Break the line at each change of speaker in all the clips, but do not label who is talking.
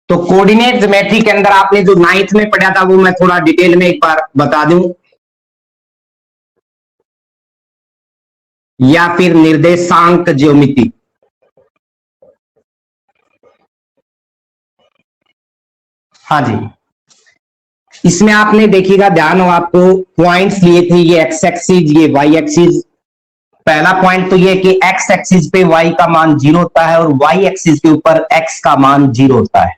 तो coordinate geometry के अंदर आपने जो 9th में पढ़ा था वो मैं थोड़ा डिटेल में एक बार बता दूं, या फिर निर्देशांक ज्योमिति। हाँ जी, इसमें आपने देखिएगा, ध्यान हो आपको, पॉइंट्स लिए थे, ये एक्स एक्सिस, ये वाई एक्सिस। पहला पॉइंट तो ये कि एक्स एक्सिस पे वाई का मान 0 होता है और वाई एक्सिस के ऊपर एक्स का मान 0 होता है।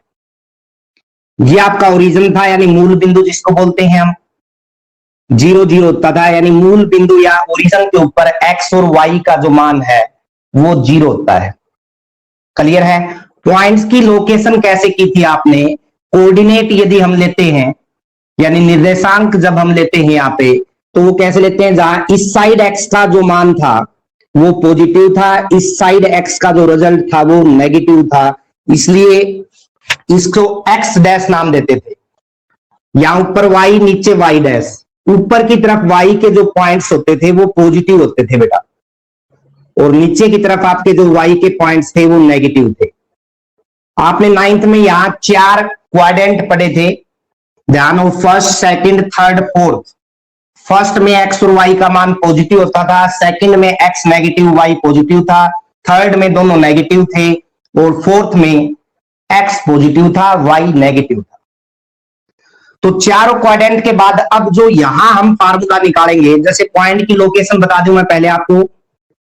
ये आपका ओरिजिन था, यानी मूल बिंदु जिसको बोलते हैं हम, 0 0 होता था, यानी मूल बिंदु या ओरिजिन के ऊपर एक्स और वाई का जो मान है वो 0 होता है। क्लियर है? पॉइंट्स की लोकेशन कैसे की थी आपने? कोऑर्डिनेट यदि हम लेते हैं, यानी निर्देशांक जब हम लेते हैं यहाँ पे, तो वो कैसे लेते हैं? जहां इस साइड एक्स का जो मान था वो पॉजिटिव था, इस साइड एक्स का जो रिजल्ट था वो नेगेटिव था, इसलिए इसको एक्स डैश नाम देते थे। यहां ऊपर वाई, नीचे वाई डैश। ऊपर की तरफ वाई के जो पॉइंट्स होते थे वो पॉजिटिव होते थे बेटा, और नीचे की तरफ आपके जो वाई के पॉइंट्स थे वो नेगेटिव थे। आपने 9th में यहां 4 क्वाड्रेंट पढ़े थे, ध्यान हो, first, second, third, fourth. First में एक्स और वाई का मान पॉजिटिव होता था, सेकंड में एक्स नेगेटिव वाई पॉजिटिव था, थर्ड में दोनों नेगेटिव थे, और फोर्थ में एक्स पॉजिटिव था वाई नेगेटिव था। तो चारों क्वाड्रेंट के बाद अब जो यहां हम फार्मूला निकालेंगे, जैसे पॉइंट की लोकेशन बता दूं मैं पहले आपको,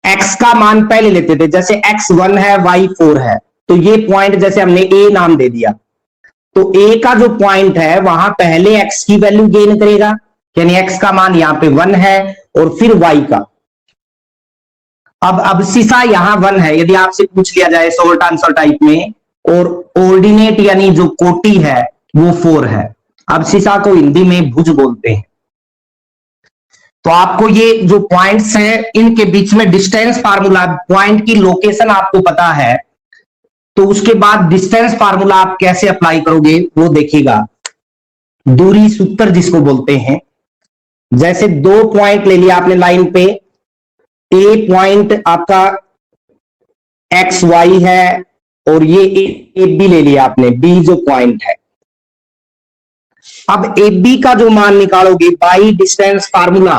एक्स का मान पहले लेते थे, जैसे एक्स 1 है वाई 4 है, तो ये पॉइंट जैसे हमने ए नाम दे दिया, तो ए का जो पॉइंट है वहां पहले एक्स की वैल्यू गेन करेगा, यानी एक्स का मान यहां पे 1 है, और फिर वाई का। अब सीसा यहां 1 है, यदि आपसे पूछ लिया जाए शॉर्ट आंसर टाइप में, और ऑर्डिनेट यानी जो कोटि है वो 4 है। अब सीसा को हिंदी में भुज बोलते हैं। तो आपको ये जो पॉइंट्स हैं इनके बीच में डिस्टेंस फार्मूला, पॉइंट की लोकेशन आपको पता है, तो उसके बाद डिस्टेंस फार्मूला आप कैसे अप्लाई करोगे वो देखिएगा। दूरी सूत्र जिसको बोलते हैं, जैसे 2 पॉइंट ले लिया आपने लाइन पे, ए पॉइंट आपका एक्स वाई है, और ये ए बी ले लिया आपने, बी जो पॉइंट है। अब ए बी का जो मान निकालोगे बाई डिस्टेंस फार्मूला,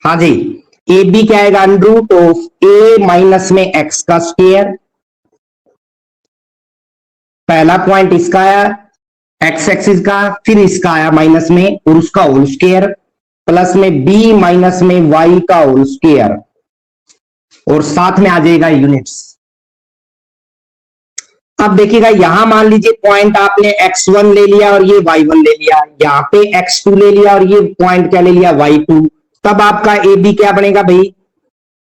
हाँ जी, ए बी क्या आएगा? अंडरूट ऑफ ए माइनस में एक्स का स्क्वायर। पहला पॉइंट इसका आया एक्स एक्सिस का, फिर इसका आया माइनस में और उसका होल स्क्वायर, प्लस में बी माइनस में वाई का होल स्क्वायर, और साथ में आ जाएगा यूनिट्स। अब देखिएगा यहां मान लीजिए पॉइंट आपने x1 ले लिया और ये y1 ले लिया, यहां पे x2 ले लिया और ये पॉइंट क्या ले लिया? y2। तब आपका ए बी क्या बनेगा भाई?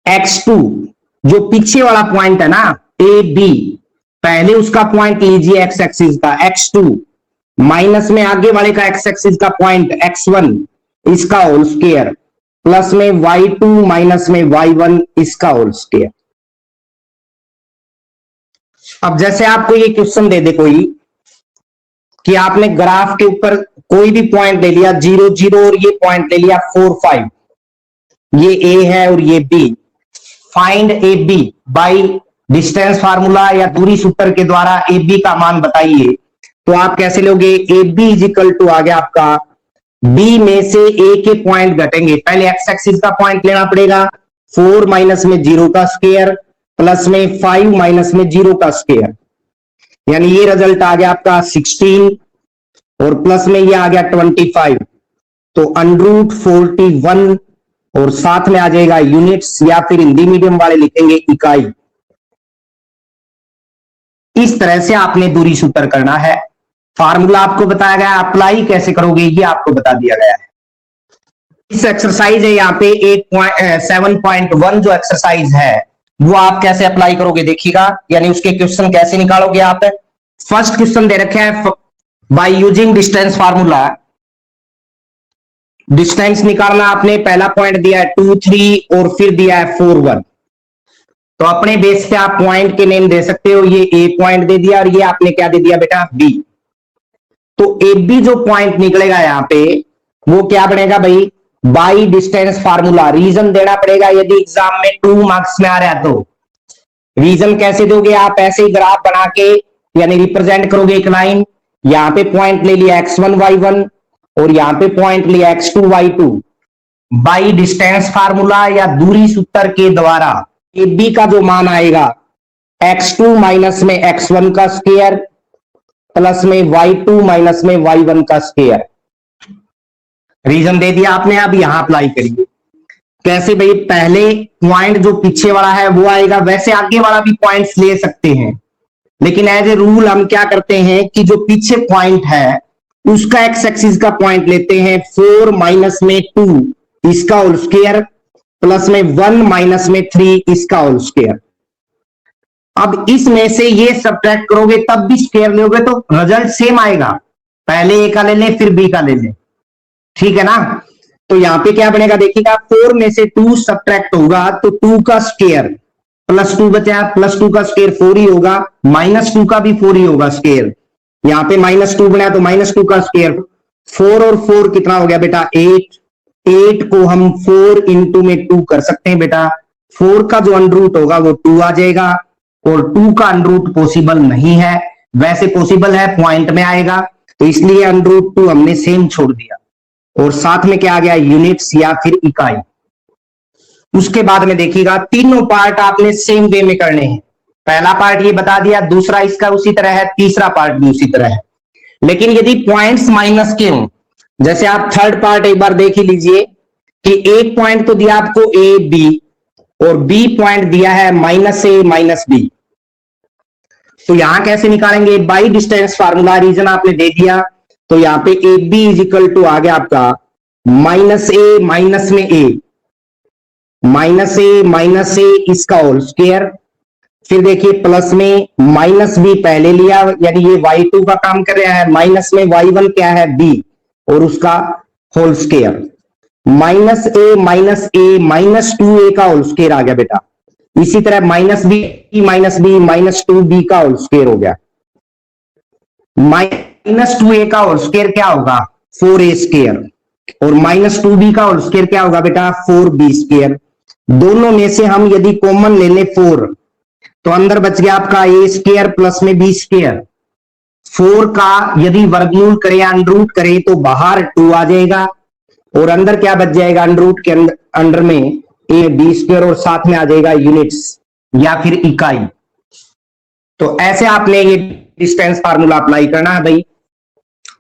x2, जो पीछे वाला पॉइंट है ना ए बी, पहले उसका पॉइंट लीजिए एक्स एक्सिस का x2, माइनस में आगे वाले का एक्स एक्सिस का पॉइंट x1, इसका होल स्क्वायर, प्लस में y2 माइनस में y1 इसका होल स्क्वायर। अब जैसे आपको ये क्वेश्चन दे दे कोई कि आपने ग्राफ के ऊपर कोई भी पॉइंट ले लिया 0 0 और ये पॉइंट ले लिया 4 5, ये ए है और ये B, find A B by distance formula या दूरी सूत्र के द्वारा ए बी का मान बताइए। तो आप कैसे लोगे? A b is equal to आ गया आपका, बी में से ए के पॉइंट घटेंगे, पहले एक्स एक्सिस का पॉइंट लेना पड़ेगा, 4 माइनस में 0 का स्क्वायर, प्लस में 5 माइनस में 0 का स्क्वायर, यानी ये रिजल्ट आ गया आपका 16, और प्लस में ये आ गया 25, तो अंडरूट 41, और साथ में आ जाएगा यूनिट्स, या फिर हिंदी मीडियम वाले लिखेंगे इकाई। इस तरह से आपने दूरी सूत्र करना है। फार्मूला आपको बताया गया, अप्लाई कैसे करोगे ये आपको बता दिया गया है। इस एक्सरसाइज है यहाँ पे 7.1 जो एक्सरसाइज है वो आप कैसे अप्लाई करोगे देखिएगा, यानी उसके क्वेश्चन कैसे निकालोगे आप। फर्स्ट क्वेश्चन दे रखे है by using distance formula, distance निकालना आपने, पहला पॉइंट दिया है 2 3 और फिर दिया है 4 1, तो अपने बेस पे आप पॉइंट के नेम दे सकते हो। ये ए पॉइंट दे दिया और ये आपने क्या दे दिया बेटा? बी। तो ए बी जो पॉइंट निकलेगा यहां पे वो क्या बनेगा भाई? By distance formula. रीजन देना पड़ेगा यदि एग्जाम में 2 मार्क्स में आ रहा है तो, रीजन कैसे दोगे आप? ऐसे ही ग्राफ बना के यानी रिप्रेजेंट करोगे एक लाइन, यहां पे पॉइंट ले लिया x1 y1 और यहां पे पॉइंट लिया x2 y2। By distance formula या दूरी सूत्र के द्वारा ए बी का जो मान आएगा x2 माइनस में x1 का स्क्वायर प्लस में y2 माइनस में y1 का स्क्वायर। रीजन दे दिया आपने, अब यहां अप्लाई करिए। कैसे भाई? पहले पॉइंट जो पीछे वाला है वो आएगा, वैसे आगे वाला भी पॉइंट्स ले सकते हैं, लेकिन एज ए रूल हम क्या करते हैं कि जो पीछे पॉइंट है उसका एक्स एक्सिस का पॉइंट लेते हैं 4 माइनस में 2 इसका होल स्क्वायर प्लस में 1 माइनस में 3 इसका होल स्क्वायर। अब इसमें से ये सब्ट्रैक्ट करोगे तब भी स्क्वायर लोगे तो रिजल्ट सेम आएगा। पहले ए का ले ले फिर बी का ले ले, ठीक है ना? तो यहां पे क्या बनेगा देखिएगा, 4 में से 2 सब्ट्रैक्ट होगा तो 2 का स्क्वायर प्लस 2 बचा, प्लस 2 का स्क्वायर 4 ही होगा, माइनस 2 का भी 4 ही होगा स्क्वायर। यहां पे माइनस 2 बना तो माइनस 2 का स्क्वायर। 4 और 4 कितना हो गया बेटा? 8। 8 को हम 4 इंटू में 2 कर सकते हैं बेटा। 4 का जो अंडर रूट होगा वो 2 आ जाएगा और 2 का अंडर रूट पॉसिबल नहीं है, वैसे पॉसिबल है पॉइंट में आएगा, तो इसलिए अंडर रूट 2 हमने सेम छोड़ दिया और साथ में क्या आ गया? यूनिट्स या फिर इकाई। उसके बाद में देखिएगा तीनों पार्ट आपने सेम वे में करने हैं। पहला पार्ट ये बता दिया, दूसरा इसका उसी तरह है, तीसरा पार्ट भी उसी तरह है। लेकिन यदि पॉइंट्स माइनस के हों, जैसे आप थर्ड पार्ट एक बार देख ही लीजिए कि एक पॉइंट तो दिया आपको ए बी और बी पॉइंट दिया है माइनस ए माइनस बी, तो यहां कैसे निकालेंगे? By distance formula. रीजन आपने दे दिया, तो यहां पे a b is equal to आ गया आपका माइनस ए माइनस में ए माइनस ए इसका होल स्क्वायर। फिर देखिए प्लस में माइनस बी पहले लिया, यानी ये y2 का काम कर रहा है, माइनस में y1 क्या है? b और उसका होल स्क्वायर। माइनस ए माइनस 2a का होल स्क्वायर आ गया बेटा। इसी तरह माइनस बी माइनस 2b का होल स्क्वायर हो गया। माइनस 2a का होल स्क्वायर क्या होगा? 4a स्क्वायर और माइनस 2b का होल स्क्वायर क्या होगा बेटा? 4b square. दोनों में से हम यदि कॉमन ले ले 4 तो अंदर बच गया आपका ए स्क्वायर प्लस में बी स्क्वायर। 4 का यदि वर्गमूल करें अंडर रूट करें तो बाहर 2 आ जाएगा और अंदर क्या बच जाएगा? अंडर रूट के अंदर में ए बी स्क्वायर और साथ में आ जाएगा यूनिट्स या फिर इकाई। तो ऐसे आपने ये डिस्टेंस फार्मूला अप्लाई करना है भाई।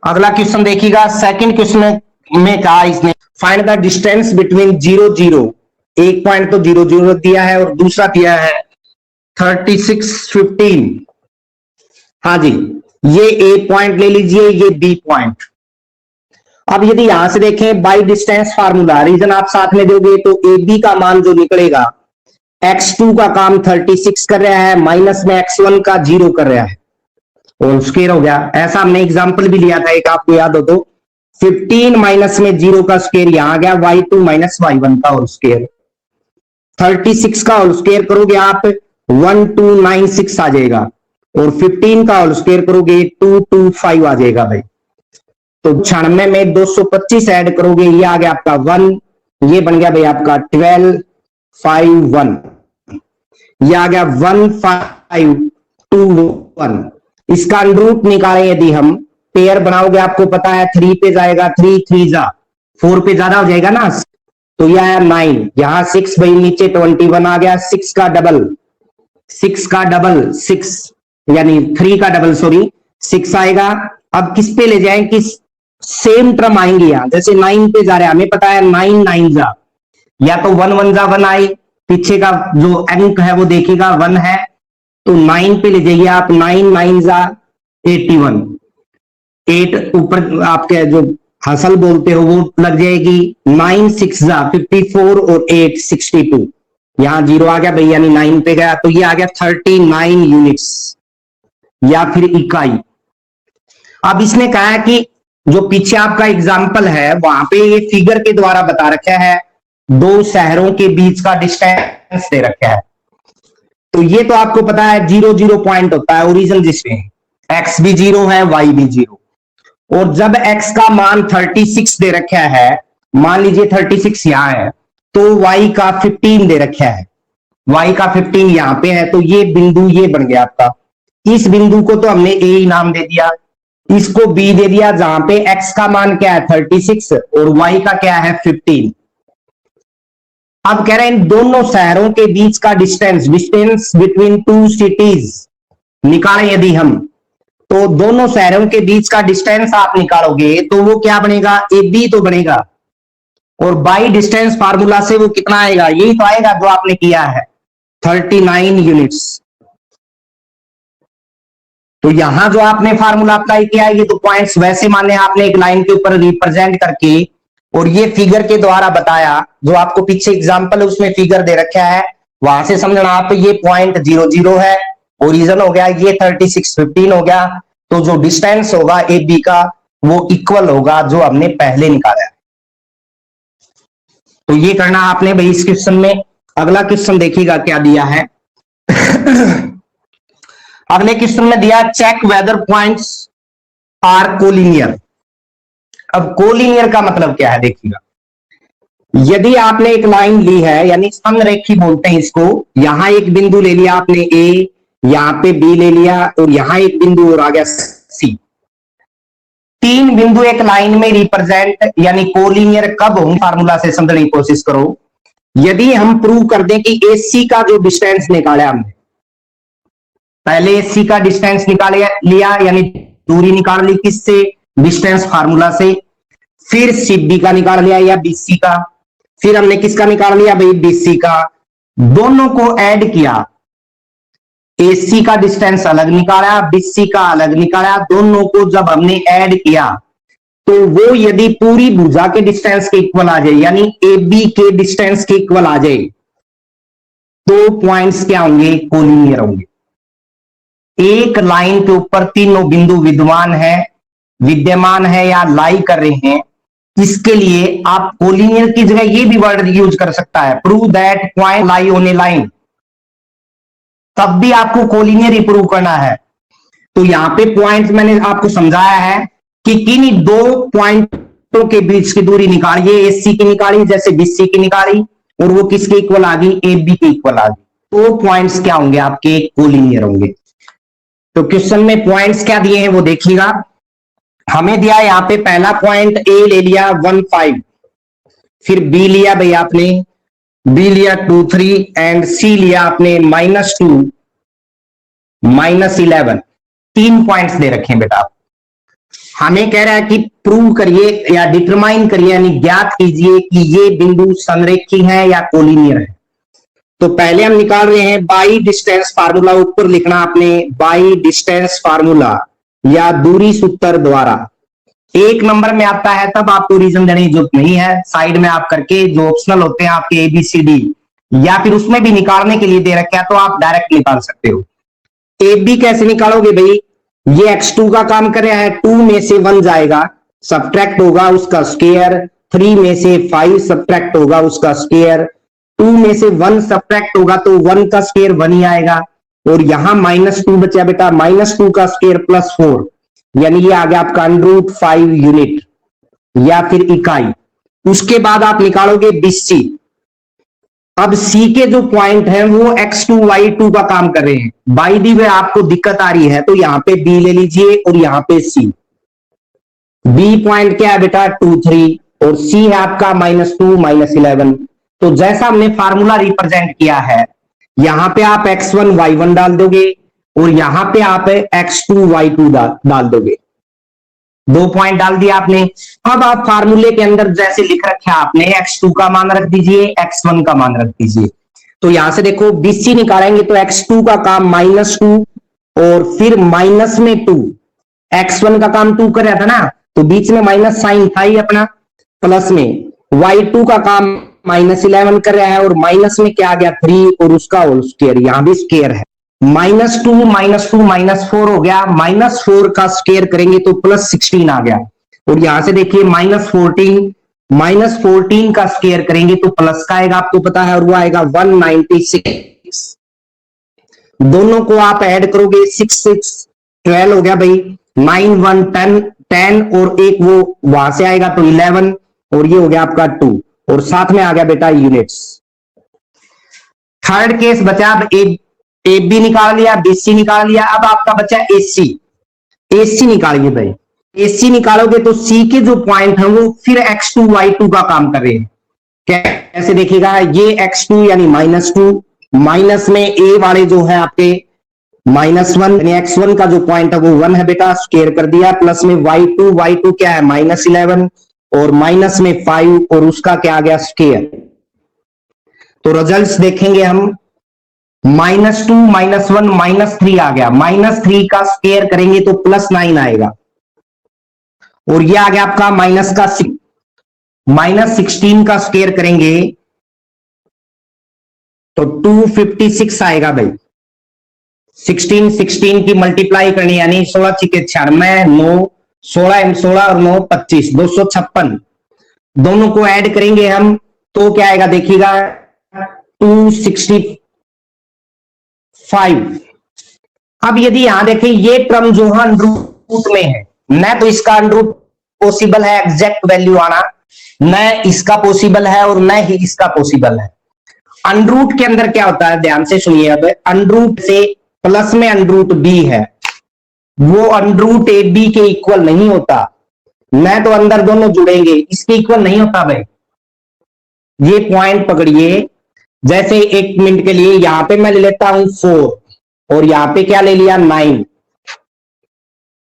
अगला क्वेश्चन देखिएगा, सेकंड क्वेश्चन में कहा इसने फाइंड द डिस्टेंस बिटवीन 0 0। एक पॉइंट तो 0 0 दिया है और दूसरा दिया है 36 15। हाँ जी, ये ए पॉइंट ले लीजिए, ये बी पॉइंट। अब यदि यहां से देखें बाई डिस्टेंस फार्मूला, रीजन आप साथ में दोगे तो ए बी का मान जो निकलेगा x2 का काम 36 कर रहा है, माइनस में x1 का 0 कर रहा है और स्क्वायर हो गया। ऐसा हमने एग्जांपल भी लिया था एक, आपको याद हो तो 15 माइनस में 0 का स्क्वायर यहां आ गया y2 माइनस y1 का होल स्क्वायर। 36 का होल स्क्वायर करोगे आप 1296 आ जाएगा और 15 का होल स्क्वायर करोगे 225 आ जाएगा भाई। तो 96 में 225 ऐड करोगे, ये आ गया आपका 1, ये बन गया भाई आपका 1251, ये आ गया 1521। इसका अंडर रूट निकालें यदि हम, पेयर बनाओगे आपको पता है 3 पे जाएगा, 3 3 जा 4 पे ज्यादा हो जाएगा ना, तो यह आया 9, यहां 6 भाई नीचे 21 आ गया। 6 का डबल 6 यानी 3 का डबल 6 आएगा। अब किस पे ले जाएं कि सेम टर्म आएंगे यहां, जैसे 9 पे जा रहे हैं, हमें पता है 9 9 जा, या तो 1 1 जा 1 आए, पीछे का जो अंक है वो देखिएगा 1 है, तो 9 पे ले जाइए आप, 9 9 जा 81, 8 ऊपर आपके जो हसल बोलते हो वो लग जाएगी, 9 6 जा 54 और 8 62, यहां 0 आ गया भाई यानी 9 पे गया, तो ये आ गया 39 यूनिट्स या फिर इकाई। अब इसने कहा है कि जो पीछे आपका एग्जाम्पल है वहां पे ये फिगर के द्वारा बता रखा है, 2 शहरों के बीच का डिस्टेंस दे रखा है। तो ये तो आपको पता है 0 0 पॉइंट होता है ओरिजिन जिसमें x भी 0 है y भी 0, और जब x का मान 36 दे रखा है, मान लीजिए 36 यहां है, तो y का 15 दे रखा है, y का 15 यहां पे है, तो ये बिंदु ये बन गया आपका। इस बिंदु को तो हमने ए नाम दे दिया, इसको बी दे दिया, जहां पे x का मान क्या है 36 और y का क्या है 15। अब कह रहे हैं इन दोनों शहरों के बीच का डिस्टेंस बिटवीन टू सिटीज निकालें यदि हम, तो दोनों शहरों के बीच का डिस्टेंस आप निकालोगे तो वो क्या बनेगा, ए बी तो बनेगा, और बाई डिस्टेंस फार्मूला से वो कितना आएगा, यही तो आएगा जो आपने किया है 39 यूनिट्स। तो यहां जो आपने फार्मूला अप्लाई किया है, ये तो पॉइंट्स वैसे माने आपने एक लाइन के ऊपर रिप्रेजेंट करके और ये फिगर के द्वारा बताया, जो आपको पीछे एग्जांपल है उसमें फिगर दे रखा है, वहां से समझना आप, ये पॉइंट 00 है, ओरिजिन हो गया, ये 3615 हो गया, तो जो डिस्टेंस होगा ए बी का वो इक्वल होगा जो हमने पहले निकाला है। तो ये करना आपने भाई इस क्वेश्चन में। अगला क्वेश्चन देखिएगा क्या दिया है। अगले क्वेश्चन में दिया check whether points are collinear. अब कोलिनियर का मतलब क्या है देखिएगा, यदि आपने एक लाइन ली है, यानी समरेखी बोलते हैं इसको, यहां एक बिंदु ले लिया आपने ए, यहां पे बी ले लिया और यहां एक बिंदु और आ गया सी, तीन बिंदु एक लाइन में रिप्रेजेंट यानी कोलिनियर कब होंगे, फार्मूला से समझने की कोशिश करो। यदि हम प्रूव कर दें कि एसी का जो डिस्टेंस निकाला हमने, पहले एसी का डिस्टेंस निकाल लिया यानी दूरी निकाल ली, किससे, डिस्टेंस फार्मूला से, फिर सीबी का निकाल लिया या बीसी का, फिर हमने किसका निकाल लिया भाई बीसी का, दोनों को ऐड किया, एसी का डिस्टेंस अलग निकाला, बीसी का अलग निकाला, दोनों को जब हमने ऐड किया तो वो यदि पूरी भुजा के डिस्टेंस के इक्वल आ जाए, यानी ए बी के डिस्टेंस के इक्वल आ जाए, तो पॉइंट्स क्या होंगे, कोलिनियर होंगे। एक लाइन के ऊपर तीनों बिंदु विद्यमान है या लाई कर रहे हैं, इसके लिए आप कोलिनियर की जगह ये भी वर्ड यूज कर सकता है, prove that point lie on A line, तब भी आपको कोलिनियर ही प्रूव करना है। तो यहां पे पॉइंट्स मैंने आपको समझाया है कि किन्हीं दो पॉइंटों के बीच की दूरी निकालिए, एसी की निकाली जैसे बीसी की निकाली, और वो किसके इक्वल आ गई, ए बी के इक्वल आ गई, तो पॉइंट्स क्या होंगे आपके, कोलिनियर होंगे। तो क्वेश्चन में पॉइंट्स क्या दिए हैं वो देखिएगा। हमें दिया यहां पे पहला पॉइंट ए ले लिया 15, फिर बी लिया भाई आपने, बी लिया 23 एंड सी लिया आपने -2 -11, तीन पॉइंट्स दे रखे हैं बेटा। हमें कह रहा है कि प्रूव करिए या डिटरमाइन करिए यानी ज्ञात कीजिए कि ये बिंदु संरेखी है या कोलिनियर है। तो पहले हम निकाल रहे हैं बाई डिस्टेंस फार्मूला, ऊपर लिखना आपने बाई डिस्टेंस फार्मूला या दूरी सूत्र द्वारा। एक नंबर में आता है तब आपको रीजन देने की जरूरत नहीं है, साइड में आप करके जो ऑप्शनल होते हैं आपके ABCD या फिर उसमें भी निकालने के लिए दे रखा है तो आप डायरेक्ट निकाल सकते हो। ए बी कैसे निकालोगे भाई, ये x2 का काम कर रहा है, 2 में से 1 जाएगा, सब्ट्रैक्ट होगा उसका स्क्वायर, 3 में से 5 सब्ट्रैक्ट होगा उसका स्क्वायर, 2 में से 1 सब्ट्रैक्ट होगा तो 1 का स्क्वायर 1 ही आएगा, और यहां -2 बचा बेटा, -2 का स्क्वायर +4, यानी ये आ गया आपका √5 यूनिट या फिर इकाई। उसके बाद आप निकालोगे BC। अब C के जो पॉइंट है वो x2 y2 का काम कर रहे हैं, बाई दी वे आपको दिक्कत आ रही है तो यहां पे B ले लीजिए और यहां पे C। B पॉइंट क्या है बेटा 2 3 और C है आपका -2 -11। तो जैसा हमने फार्मूला रिप्रेजेंट किया है, यहां पे आप x1 y1 डाल दोगे और यहां पे आप x2 y2 डाल दोगे, 2 पॉइंट डाल दिया आपने। अब आप फार्मूले के अंदर जैसे लिख रखा है आपने, x2 का मान रख दीजिए, x1 का मान रख दीजिए। तो यहां से देखो BC निकालेंगे तो x2 का काम -2 और फिर माइनस में 2, x1 का काम 2 कर रहा था ना, तो बीच में माइनस साइन था ही अपना, प्लस में y2 का काम -11 कर रहा है और माइनस में क्या आ गया 3 और उसका होल स्क्वायर, यहां भी स्क्वायर है, -2 -4 हो गया, -4 का स्क्वायर करेंगे तो +16 आ गया, और यहां से देखिए -14 का स्क्वायर करेंगे तो प्लस का आएगा, आपको पता है, और वो आएगा 196। दोनों को आप ऐड करोगे 6 6 12 हो गया भाई, 9 1 10 और एक वो वहां से आएगा तो 11 और ये हो गया आपका 2 और साथ में आ गया बेटा यूनिट्स। थर्ड केस बचा, अब ए बी निकाल लिया, बी सी निकाल लिया, अब आपका बचा एसी। एसी निकालिए भाई, एसी निकालोगे तो सी के जो पॉइंट है वो फिर x2 y2 का काम कर रहे हैं। कैसे देखिएगा, ये x2 यानी -2, माइनस में ए वाले जो है आपके -1 यानी x1 का जो पॉइंट है वो 1 है बेटा, स्क्वायर कर दिया, प्लस में y2 क्या है -11 और माइनस में 5 और उसका क्या आ गया स्क्वायर। तो रिजल्ट्स देखेंगे हम, -2 -1 -3 आ गया, -3 का स्क्वायर करेंगे तो +9 आएगा, और ये आ गया आपका -16 का स्क्वायर करेंगे तो 256 आएगा भाई। 16 की मल्टीप्लाई करनी यानी 16 छिके 96, 9 16 16 और 9 25, 256। दोनों को ऐड करेंगे हम तो क्या आएगा देखिएगा 265। अब यदि यहां देखें ये टर्म जो है अंडर में है, न तो इसका अंडर पॉसिबल है एग्जैक्ट वैल्यू आना, न इसका पॉसिबल है और न ही इसका पॉसिबल है। अंडरूट के अंदर क्या होता है, ध्यान से सुनिए, अब अंडरूट से प्लस में अंडरूट बी है, वो अंडरूट ए बी के इक्वल नहीं होता, न तो अंदर दोनों जुड़ेंगे, इसके इक्वल नहीं होता भाई। ये पॉइंट पकड़िए, जैसे 1 मिनट के लिए यहां पे मैं ले लेता हूं 4 और यहां पे क्या ले लिया 9,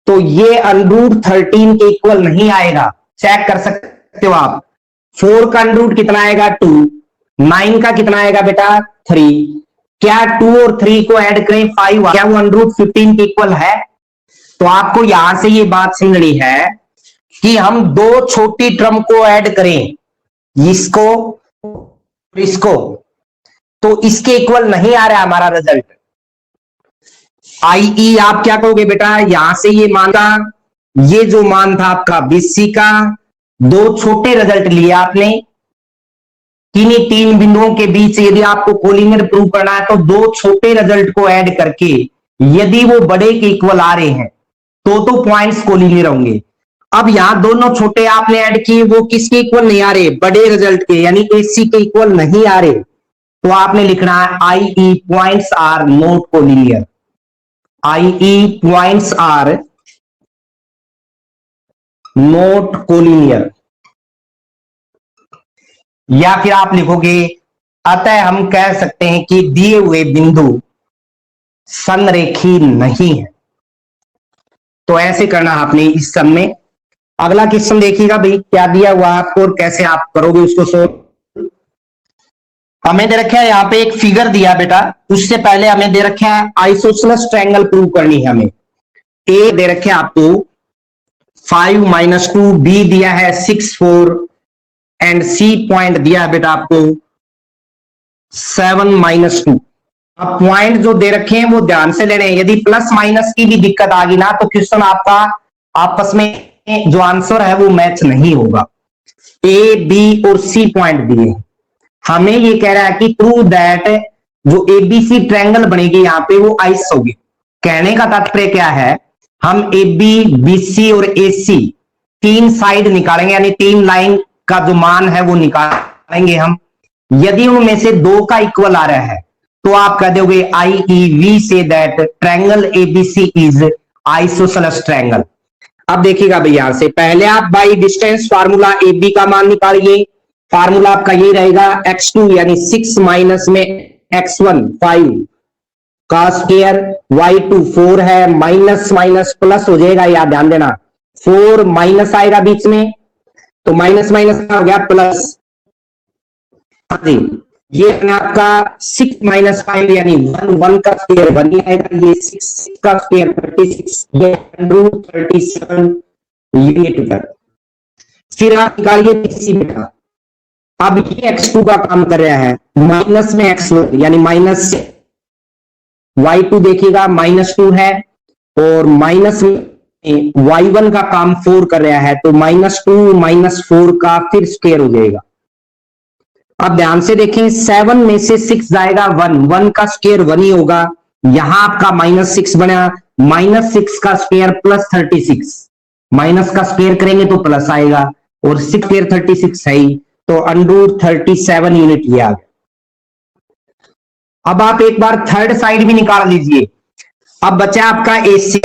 तो ये अंडरूट 13 के इक्वल नहीं आएगा, चेक कर सकते हो आप। 4 का अंडरूट कितना आएगा 2, 9 का कितना आएगा बेटा 3, क्या 2 और 3 को ऐड करें 5, क्या वो अंडरूट 15 के इक्वल है। तो आपको यहां से ये बात समझनी है कि हम दो छोटी टर्म को ऐड करें, इसको इसको, तो इसके इक्वल नहीं आ रहा हमारा रिजल्ट। आई आप क्या कहोगे बेटा, यहां से ये मान था, ये जो मान था आपका बीसी का, दो छोटे रिजल्ट लिए आपने, किन्हीं 3 बिंदुओं के बीच यदि आपको कोलिनियर प्रूव करना है तो दो छोटे रिजल्ट को ऐड करके यदि वो बड़े के इक्वल आ रहे हैं तो पॉइंट्स कोलिनियर होंगे। अब यहां दोनों छोटे आपने ऐड किए, वो किसके इक्वल नहीं आ रहे, बड़े रिजल्ट के यानी एसी के इक्वल नहीं आ रहे, तो आपने लिखना है I points are not collinear, I points are not collinear. या फिर आप लिखोगे अतः हम कह सकते हैं कि दिए हुए बिंदु संरेखी नहीं है। तो ऐसे करना आपने इस सम में। अगला क्वेश्चन देखिएगा भाई क्या दिया हुआ आपको और कैसे आप करोगे उसको सोल्व। हमें दे रखा है यहाँ पे एक फिगर दिया बेटा, उससे पहले हमें दे रखा है आइसोसेलेस ट्रायंगल प्रूव करनी है हमें। ए दे रखे आपको 5 - 2, बी दिया है 6 4 एंड सी पॉइंट दिया है बेटा आपको 7 - 2। अब पॉइंट जो दे रखे हैं वो ध्यान से ले रहे हैं, यदि प्लस माइनस की भी दिक्कत आ गई ना तो क्वेश्चन आपका आपस में जो आंसर है वो मैच नहीं होगा। ए बी और सी पॉइंट दिए, हमें ये कह रहा है कि प्रूव दैट जो एबीसी ट्रायंगल बनेगी यहां पे वो आइस होगी। कहने का तात्पर्य क्या है, हम ए बी बी सी और ए सी 3 साइड निकालेंगे यानी 3 लाइन का जो मान है वो निकालेंगे हम। यदि उनमें से 2 का इक्वल आ रहा है तो आप कह दोगे I we say that triangle ABC is isosceles triangle. अब देखिएगा भाई यहां से पहले आप by distance formula a b का मान निकालिए। फार्मूला आपका ये रहेगा x2 यानी 6 माइनस में x1 5 का स्क्वायर, y2 4 है, माइनस माइनस प्लस हो जाएगा, याद ध्यान देना 4 माइनस आएगा बीच में तो माइनस माइनस हो गया प्लस। हाँ जी, ये आपका 6 - 5 यानी 1 का स्क्वायर 1 ही आएगा, ये 6 का स्क्वायर 36, ये रूट 37 यूनिट पर। फिर आप निकालिए बीसी बेटा। अब ये x2 का काम कर रहा है, माइनस में x1 यानी माइनस से y2 देखिएगा -2 है और माइनस में y1 का काम 4 कर रहा है तो -2 - 4 का फिर स्क्वायर हो जाएगा। अब ध्यान से देखें 7 में से 6 जाएगा 1 का स्क्वायर 1 ही होगा, यहां आपका -6 बना, -6 का स्क्वायर प्लस 36, माइनस का स्क्वायर करेंगे तो प्लस आएगा और 6 स्क्वायर 36 है ही, तो अंडर रूट 37 यूनिट ये आ गया। अब आप एक बार थर्ड साइड भी निकाल लीजिए। अब बचा आपका एसी।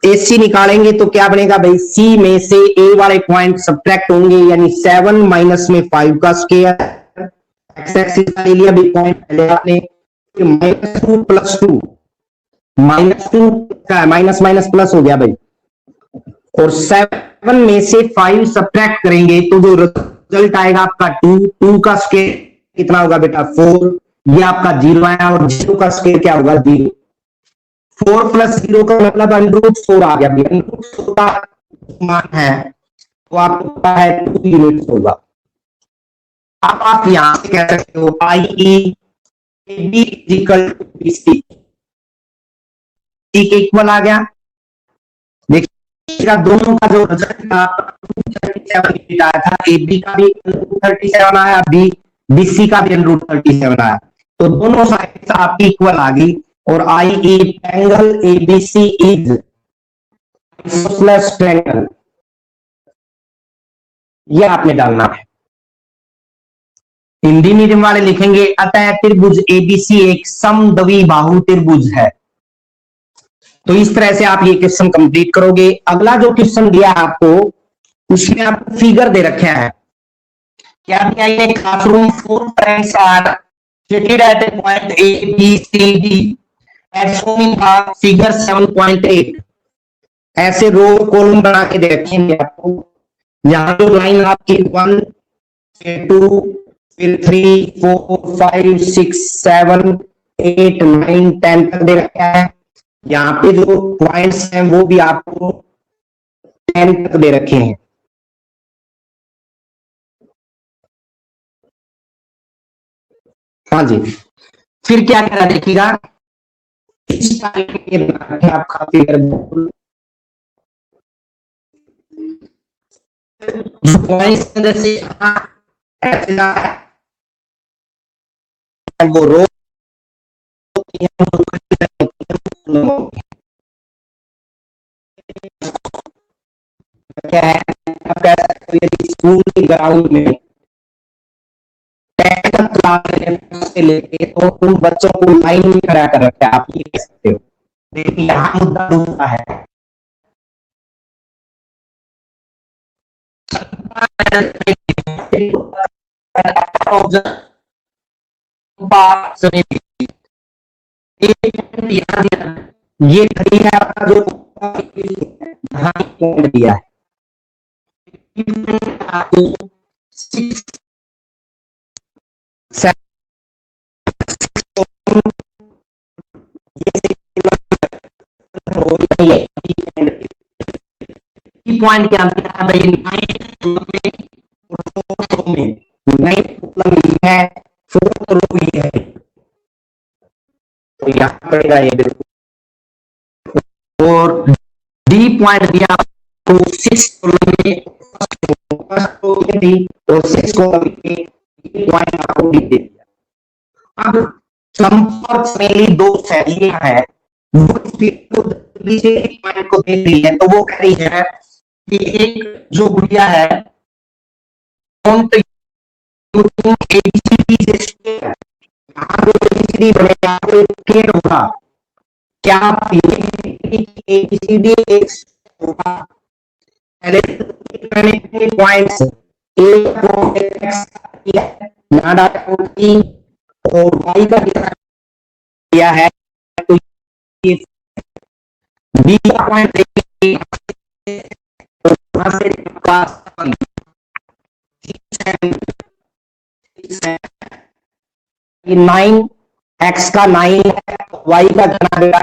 एसी निकालेंगे तो क्या बनेगा भाई, सी में से ए वाले पॉइंट सब्ट्रैक्ट होंगे, यानी 7 माइनस में 5 का स्क्वायर। एक्स एक्सिस का ले लिया भी पॉइंट पहले आपने, -2 + 2, -2 का है, माइनस माइनस प्लस हो गया भाई। और 7 में से 5 सब्ट्रैक्ट करेंगे तो जो रिजल्ट आएगा आपका 2, 2 का स्क्वायर कितना होगा बेटा 4, ये आपका 0 आया, और 0 का स्क्वायर क्या होगा 0। 4 + 0 का मतलब √4 आ गया। √4 का मान है तो आपको पता है 2 यूनिट्स होगा। अब आप यहां से कह सकते हो I a b equal to b c के इक्वल आ गया। देखिएगा दोनों का जो रिजल्ट था 237 आया था, ए बी का भी √37 आया, बी बी सी का भी √37 आया, तो दोनों साइड आपकी इक्वल आ गई। और I a angle a b c is plus triangle, ये आपने डालना है। हिंदी मीडियम वाले लिखेंगे अतः त्रिभुज एबीसी एक समद्विबाहु त्रिभुज है। तो इस तरह से आप ये क्वेश्चन कंप्लीट करोगे। अगला जो क्वेश्चन दिया है आपको, उसमें आपको फिगर दे रखे हैं। क्या दिया है, classroom 4 friends are seated at a point A, B, C, D as shown in the figure 7.8। ऐसे रो कॉलम बना के दे रखे हैं आपको। यहाँ जो लाइन आपकी 1 फिर 2 फिर 3 4 5 6 7 8 9 10 तक दे रखा है। यहाँ पे जो पॉइंट्स हैं वो भी आपको 10 तक दे रखे हैं। हाँ जी, फिर क्या करा देखिएगा, इस टाइप के बना रखे आपका फिगर बिल्कुल। पॉइंट्स अंदर से वो रो क्या है, स्कूल के ग्राउंड में क्लास से लेके तो उन बच्चों को लाइन में खड़ा कर रखा है, आप ये कह सकते हो। लेकिन यहाँ मुद्दा दूसरा है। ये घड़ी है आपका जो पॉइंट दिया है आपको 6 पॉइंट क्या है भाई, में नहीं है, फोर्थ रो ही है, तो यहाँ पड़ेगा ये बिल्कुल। और डी पॉइंट दिया आपको 6 कॉलम में, और 6 कॉलम में पॉइंट आपको डी दे दिया। अब संपर्क मेनली दो सहेलियां हैं, वो पॉइंट को देख रही है, तो वो कह रही है कि एक जो गुड़िया है एबीसीडी बनेगा तो एक होगा। क्या आप एबीसीडी एक होगा, पॉइंट्स ए यहाँ डाटा और वाई का दिया है, तो ये बी का पॉइंट ये 9 एक्स का 9 है, वाई का कितना देगा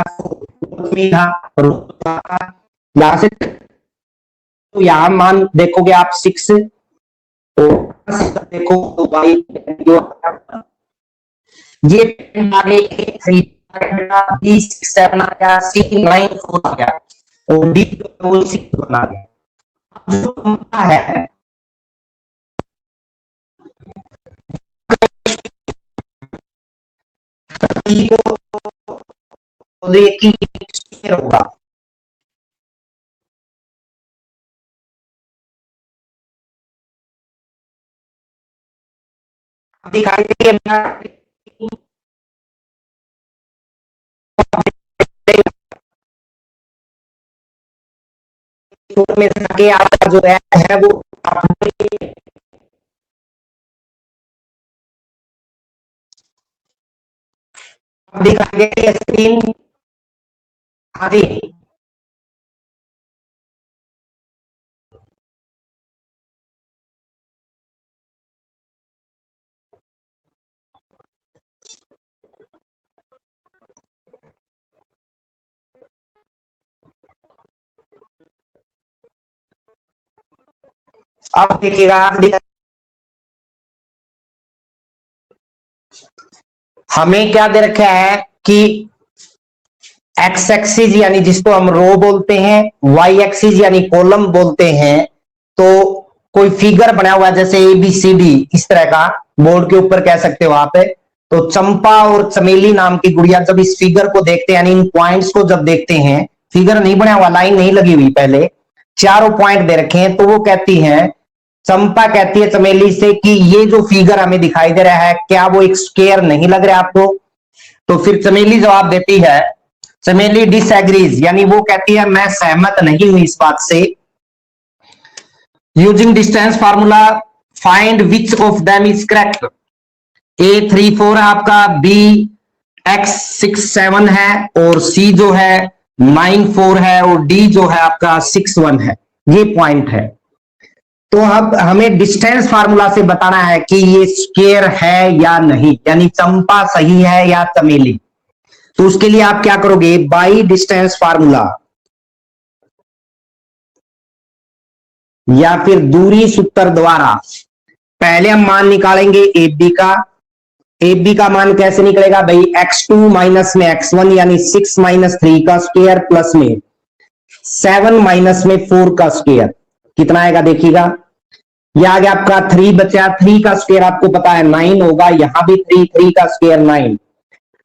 यहां से, तो यहाँ मान देखोगे आप 6, तो देखो तो वाई ये आगे 6 7 आ गया, सी 9 4 आ गया, और डी 6 बना गया। जो है होगा, दिखाई दे फोर में से आपका जो है वो दिखाई दे स्क्रीन। हाँ जी, अब देखिएगा हमें क्या दे रखा है कि एक्स एक्सिस यानी जिसको हम रो बोलते हैं, वाई एक्सिस यानी कॉलम बोलते हैं। तो कोई फिगर बना हुआ है जैसे ए बी सी डी, इस तरह का बोर्ड के ऊपर कह सकते हो आप। तो चंपा और चमेली नाम की गुड़िया जब इस फिगर को देखते हैं, यानी इन पॉइंट्स को जब देखते हैं, फिगर नहीं बना हुआ, लाइन नहीं लगी हुई, पहले चारों पॉइंट दे रखे हैं, तो वो कहती है, चंपा कहती है चमेली से कि ये जो फिगर हमें दिखाई दे रहा है क्या वो एक स्क्वायर नहीं लग रहा आपको? तो फिर चमेली जवाब देती है, चमेली डिसएग्रीज, यानी वो कहती है मैं सहमत नहीं हूं इस बात से। Using distance formula find which of them is correct. A 3 4 है आपका, बी एक्स 6 7 है, और सी जो है 9 4 है, और डी जो है आपका 6 1 है। ये पॉइंट है। तो अब हमें डिस्टेंस फार्मूला से बताना है कि ये स्क्वायर है या नहीं, यानी चंपा सही है या चमेली। तो उसके लिए आप क्या करोगे, बाई डिस्टेंस फार्मूला या फिर दूरी सूत्र द्वारा पहले हम मान निकालेंगे ए बी का। ए बी का मान कैसे निकलेगा भाई, x2 माइनस में x1 यानी 6 माइनस 3 का स्क्वायर प्लस में 7 माइनस में 4 का स्क्वायर, कितना आएगा देखिएगा। यह आ गया आपका 3 बचा, 3 का स्क्वायर आपको पता है 9 होगा, यहां भी 3, 3 का स्क्वायर 9,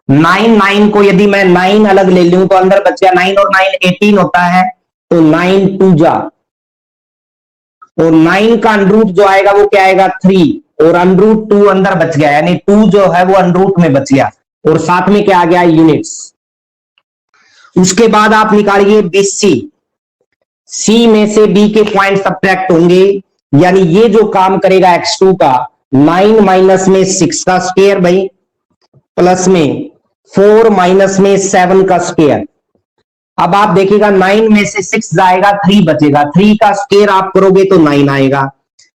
9 9 को यदि मैं 9 अलग ले लूं तो अंदर बच गया 9 और 9 18 होता है, तो 9 2 जा, और 9 का अनरूट जो आएगा वो क्या आएगा 3, और अनरूट 2 अंदर बच गया, यानी 2 जो है वो अनरूट में बच गया, और साथ में क्या आ गया यूनिट्स। उसके बाद आप निकालिए बीसी, सी में से बी के पॉइंट सब्ट्रैक्ट होंगे, यानी ये जो काम करेगा x2 का 9 माइनस में 6 का स्क्वायर भाई, प्लस में 4 माइनस में 7 का स्क्वायर। अब आप देखिएगा 9 में से 6 जाएगा, 3 बचेगा, 3 का स्क्वायर आप करोगे तो 9 आएगा,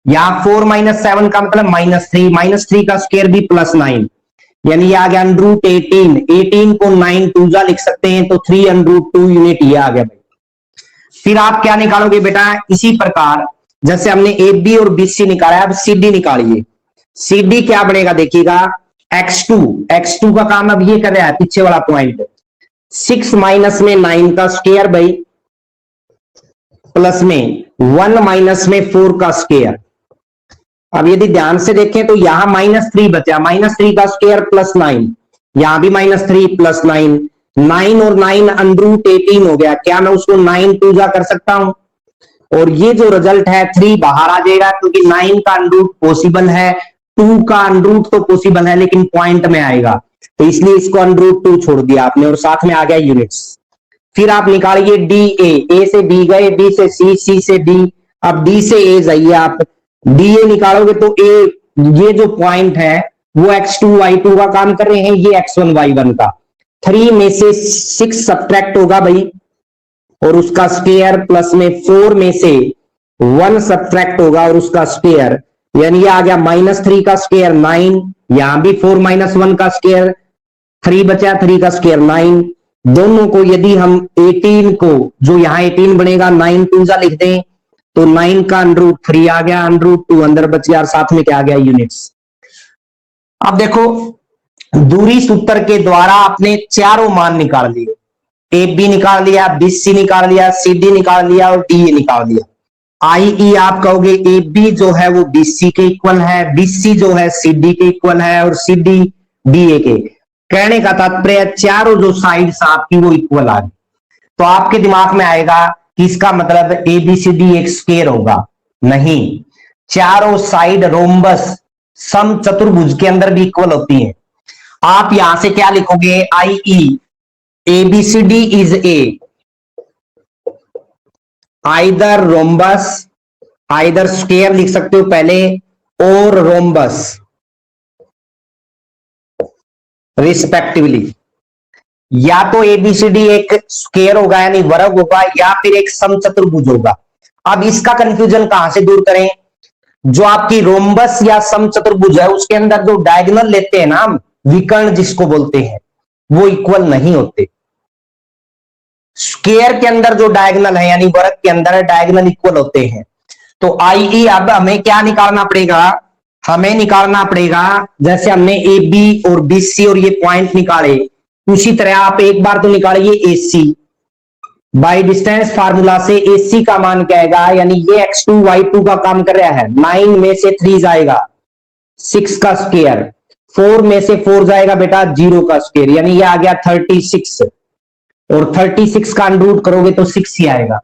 यहां 4 माइनस 7 का मतलब -3, -3 का स्क्वायर भी +9, यानी ये आ गया √18, 18 को 9 2 जा लिख सकते हैं, तो 3 √2 यूनिट ये आ गया भाई। फिर आप क्या निकालोगे बेटा, इसी प्रकार जैसे हमने ए बी और बी सी निकाला, अब सी डी निकालिए। सी डी क्या बनेगा देखिएगा, x2 का काम अब ये कर रहा है पीछे वाला पॉइंट, 6 माइनस में 9 का स्क्वायर भाई, प्लस में 1 माइनस में 4 का स्क्वायर। अब यदि ध्यान से देखें तो यहां -3 बचा, -3 का स्क्वायर प्लस 9, यहां भी -3 प्लस 9, 9 और 9 √18 हो गया, क्या मैं उसको 9 2 जा कर सकता हूं, और ये जो रिजल्ट है 3 बाहर आ जाएगा, क्योंकि 9 का अनरूट पॉसिबल है, 2 का अनरूट तो पॉसिबल है लेकिन पॉइंट में आएगा, तो इसलिए इसको √2 छोड़ दिया आपने, और साथ में आ गया यूनिट्स। फिर आप निकालिए डी ए से बी गए, बी से सी, सी से डी, अब डी से ए जाइए आप, डी ए निकालोगे तो ए, ये जो पॉइंट है वो x2 y2 का काम कर रहे हैं, ये x1 y1 का, 3 में से 6 सब्ट्रैक्ट होगा भाई, और उसका स्क्वायर, प्लस में 4 में से 1 सब्ट्रैक्ट होगा और उसका स्क्वायर, यानी ये आ गया -3 का स्क्वायर 9, यहां भी 4 - 1 का स्क्वायर, 3 बचा, 3 का स्क्वायर 9, दोनों को यदि हम 18 को, जो यहां 18 बनेगा 9 2 जा लिख दें, तो 9 का √3 आ गया, √2 अंदर बच गया, और साथ में क्या आ गया यूनिट्स। अब देखो दूरी सूत्र के द्वारा आपने चारों मान निकाल लिए, ए बी निकाल लिया, बी सी निकाल लिया, सी डी निकाल लिया, और डी ए निकाल लिया। आई ई आप कहोगे ए बी जो है वो बी सी के इक्वल है, बी सी जो है सी डी के इक्वल है, और सी डी बी ए के। कहने का तात्पर्य चारों जो साइड्स आपकी वो इक्वल आ गई, तो आपके दिमाग में आएगा कि इसका मतलब ए बी सी डी एक स्क्वायर होगा, नहीं, चारों साइड रोम्बस सम चतुर्भुज के अंदर भी इक्वल होती है। आप यहां से क्या लिखोगे, आई ई ABCD is A, either rhombus, either square लिख सकते हो पहले, और रोम्बस रिस्पेक्टिवली। या तो एबीसीडी एक स्क्वायर होगा यानी वर्ग होगा, या फिर एक समचतुर्भुज होगा। अब इसका कंफ्यूजन कहां से दूर करें? जो आपकी रोम्बस या समचतुर्भुज है उसके अंदर जो डायगोनल लेते हैं ना हम, विकर्ण जिसको बोलते हैं, वो इक्वल नहीं होते। स्क्वायर के अंदर जो डायगोनल है यानी वर्ग के अंदर डायगोनल इक्वल होते हैं। तो आईई अब हमें क्या निकालना पड़ेगा? हमें निकालना पड़ेगा, जैसे हमने ए बी और बी सी और ये पॉइंट निकाले, उसी तरह आप एक बार तो निकालिए ए सी। बाई डिस्टेंस फार्मूला से ए सी का मान क्या आएगा, यानी ये x2 y2 का काम कर रहा है, 9 में से 3 जाएगा 6 का स्क्वायर, 4 में से 4 जाएगा बेटा 0 का स्क्वायर, यानी ये आ गया 36, और 36 का अंडरूट करोगे तो 6 ही आएगा।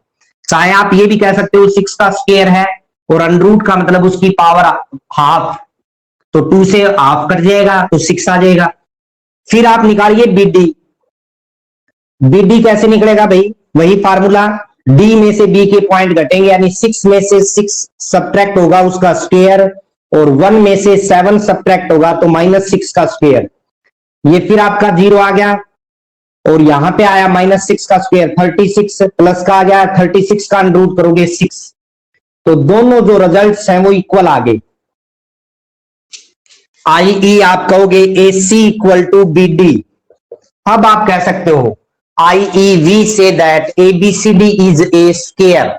चाहे आप ये भी कह सकते हो 6 का स्क्वायर है और अंडरूट का मतलब उसकी पावर हाफ, तो 2 से हाफ कट जाएगा तो 6 आ जाएगा। फिर आप निकालिए बीडी। बीडी कैसे निकलेगा भाई? वही फार्मूला, डी में से बी के पॉइंट घटेंगे, यानी 6 में से 6 सब्ट्रैक्ट होगा उसका स्क्वायर, और 1 में से 7 सब्ट्रैक्ट होगा तो -6 का स्क्वायर। ये फिर आपका 0 आ गया, और यहां पे आया -6 का स्क्वायर, 36 प्लस का आ गया 36 का अंडरूट करोगे 6, तो दोनों जो रिजल्ट्स हैं वो इक्वल आ गए। आईई आप कहोगे AC इक्वल टू BD। अब आप कह सकते हो IE we say that ABCD is a square।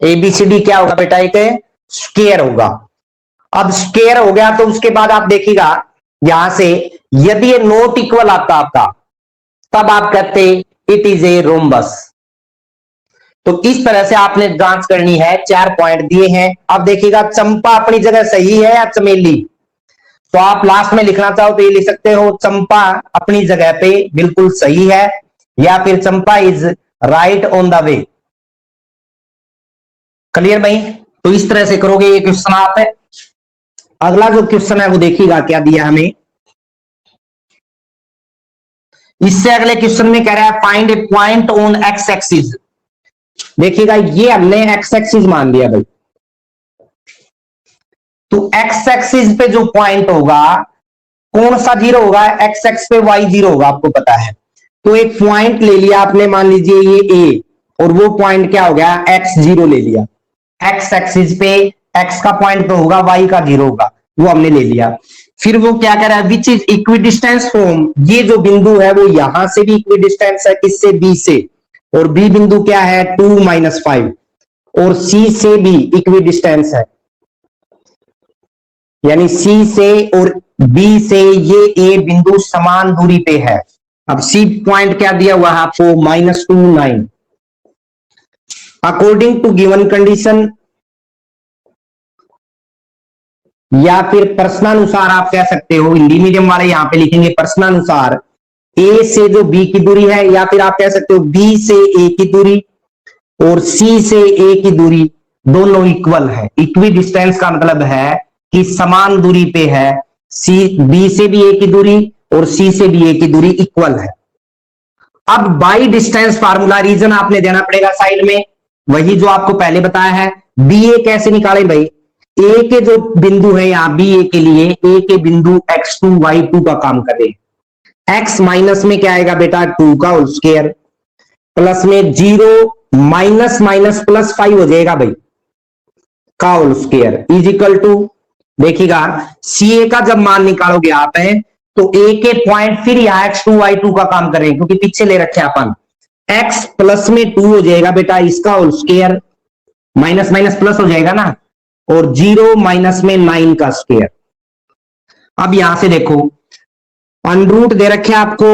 ABCD क्या होगा बेटा? एक स्क्वायर होगा। अब स्क्वायर हो गया तो उसके बाद आप देखिएगा यहां से, यदि ये नॉट इक्वल आता आपका, तब आप कहते इट इज ए रोम्बस। तो इस तरह से आपने जांच करनी है। 4 पॉइंट दिए हैं। अब देखिएगा चंपा अपनी जगह सही है या चमेली, तो आप लास्ट में लिखना चाहो तो ये लिख सकते हो चंपा अपनी जगह पे बिल्कुल सही है, या फिर Champa is right on the way. Clear भाई? तो इस तरह से करोगे ये क्वेश्चन आप है। अगला जो क्वेश्चन है वो देखिएगा क्या दिया हमें। इससे अगले क्वेश्चन में कह रहा है find A point on x axis. देखिएगा ये हमने एक्स एक्सिस मान लिया भाई, तो एक्स एक्सिस पे जो पॉइंट होगा कौन सा 0 होगा? एक्स एक्स पे वाई 0 होगा, आपको पता है। तो एक पॉइंट ले लिया आपने, मान लीजिए ये ए, और वो पॉइंट क्या हो गया? x0 ले लिया। एक्स एक्सिस पे x का पॉइंट तो होगा, y का 0 होगा, वो हमने ले लिया। फिर वो क्या कह रहा है? विच इज इक्विडिस्टेंस फ्रॉम, ये जो बिंदु है वो यहां से भी इक्विडिस्टेंस है, किससे? b से, और b बिंदु क्या है? 2 - 5, और c से भी इक्विडिस्टेंस है, यानी C से और B से ये A बिंदु समान दूरी पे है। अब C पॉइंट क्या दिया हुआ है आपको? -2 9। अकॉर्डिंग टू गिवन कंडीशन, या फिर प्रश्नानुसार आप कह सकते हो, हिंदी मीडियम वाले यहां पे लिखेंगे प्रश्नानुसार, A से जो B की दूरी है, या फिर आप कह सकते हो B से A की दूरी और C से A की दूरी दोनों इक्वल है। इक्वी डिस्टेंस का मतलब है कि समान दूरी पे है। सी बी से भी ए की दूरी और सी से भी ए की दूरी इक्वल है। अब बाई डिस्टेंस फार्मूला रीजन आपने देना पड़ेगा साइड में, वही जो आपको पहले बताया है। बी ए कैसे निकालें भाई? ए के जो बिंदु है यहां बी ए के लिए, ए के बिंदु x2 y2 का काम करे। x माइनस में क्या आएगा बेटा? 2 का होल स्क्वायर, प्लस में 0 माइनस माइनस प्लस 5 हो जाएगा भाई का whole square, is equal to, देखिएगा सी ए का जब मान निकालोगे आप है तो ए के पॉइंट फिर यहां x2 y2 का काम करें, क्योंकि पीछे ले रखे अपन। x प्लस में 2 हो जाएगा बेटा इसका whole square, minus minus plus हो जाएगा ना, और 0 माइनस में 9 का स्क्वायर। अब यहां से देखो अंडरूट दे रखे आपको,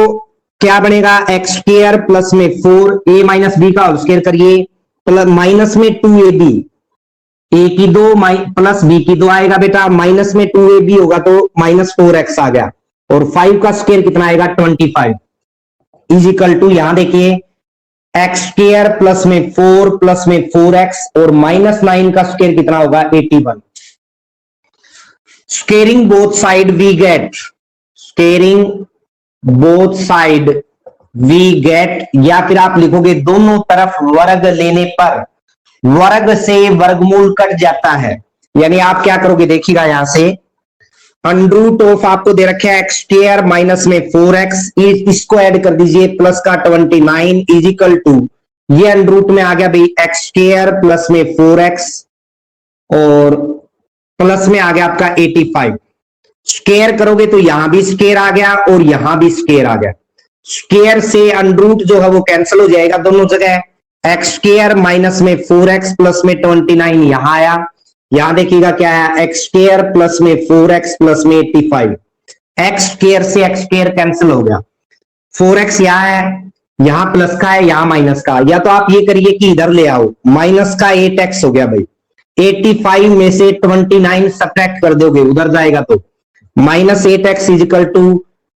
क्या बनेगा? एक्स स्क्वायर प्लस में 4 ए माइनस बी का होल स्क्वायर करिए, प्लस माइनस में 2ab, ए की 2 प्लस बी की 2 आएगा बेटा, माइनस में 2ab होगा तो -4x आ गया, और 5 का स्क्वायर कितना आएगा? 25, इज इक्वल टू, यहां देखिए एक्स स्क्वायर प्लस में 4 प्लस में 4x और -9 का स्क्वायर कितना होगा? 81। Squaring both side we get, squaring both side we get, या फिर आप लिखोगे दोनों तरफ वर्ग लेने पर वर्ग से वर्गमूल कट जाता है। यानी आप क्या करोगे, देखिएगा यहां से अंडर रूट ऑफ आपको दे रखे है एक्स स्क्वायर माइनस में 4x, इसको ऐड कर दीजिए प्लस का 29 इजिकल टू, ये अंडर रूट में आ गया भाई एक्स स्क्वायर प्लस में 4x और प्लस में आ गया आपका 85। स्क्वायर करोगे तो यहां भी स्क्वायर आ गया और यहां भी स्क्वायर आ गया। स्क्वायर से अंडर रूट जो है वो कैंसिल हो जाएगा दोनों जगह। एक्स स्क्वायर माइनस में 4x प्लस में 29 यहां आया, यहां देखिएगा क्या है एक्स स्क्वायर प्लस में 4x प्लस में 85। एक्स स्क्वायर से एक्स स्क्वायर कैंसिल हो गया, 4x यहां है, यहां प्लस का है यहां माइनस का, या तो आप ये करिए कि इधर ले आओ, माइनस का 8x हो गया भाई, 85 में से 29 सब्ट्रैक्ट कर दोगे उधर जाएगा तो माइनस 8x इजिकल टू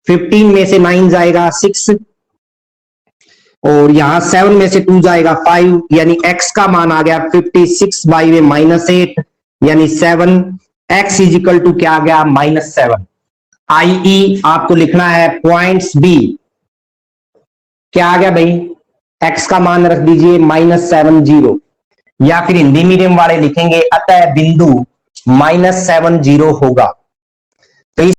15 में से 9 जाएगा 6 और यहां 7 में से 2 जाएगा 5, यानी x का मान आ गया 56 बाई में -8 यानी 7। x इजिकल टू क्या आ गया -7। आई आपको लिखना है पॉइंट्स बी, क्या आ गया भाई, x का मान रख दीजिए -70, या फिर हिंदी मीडियम वाले लिखेंगे अतः बिंदु -70 होगा।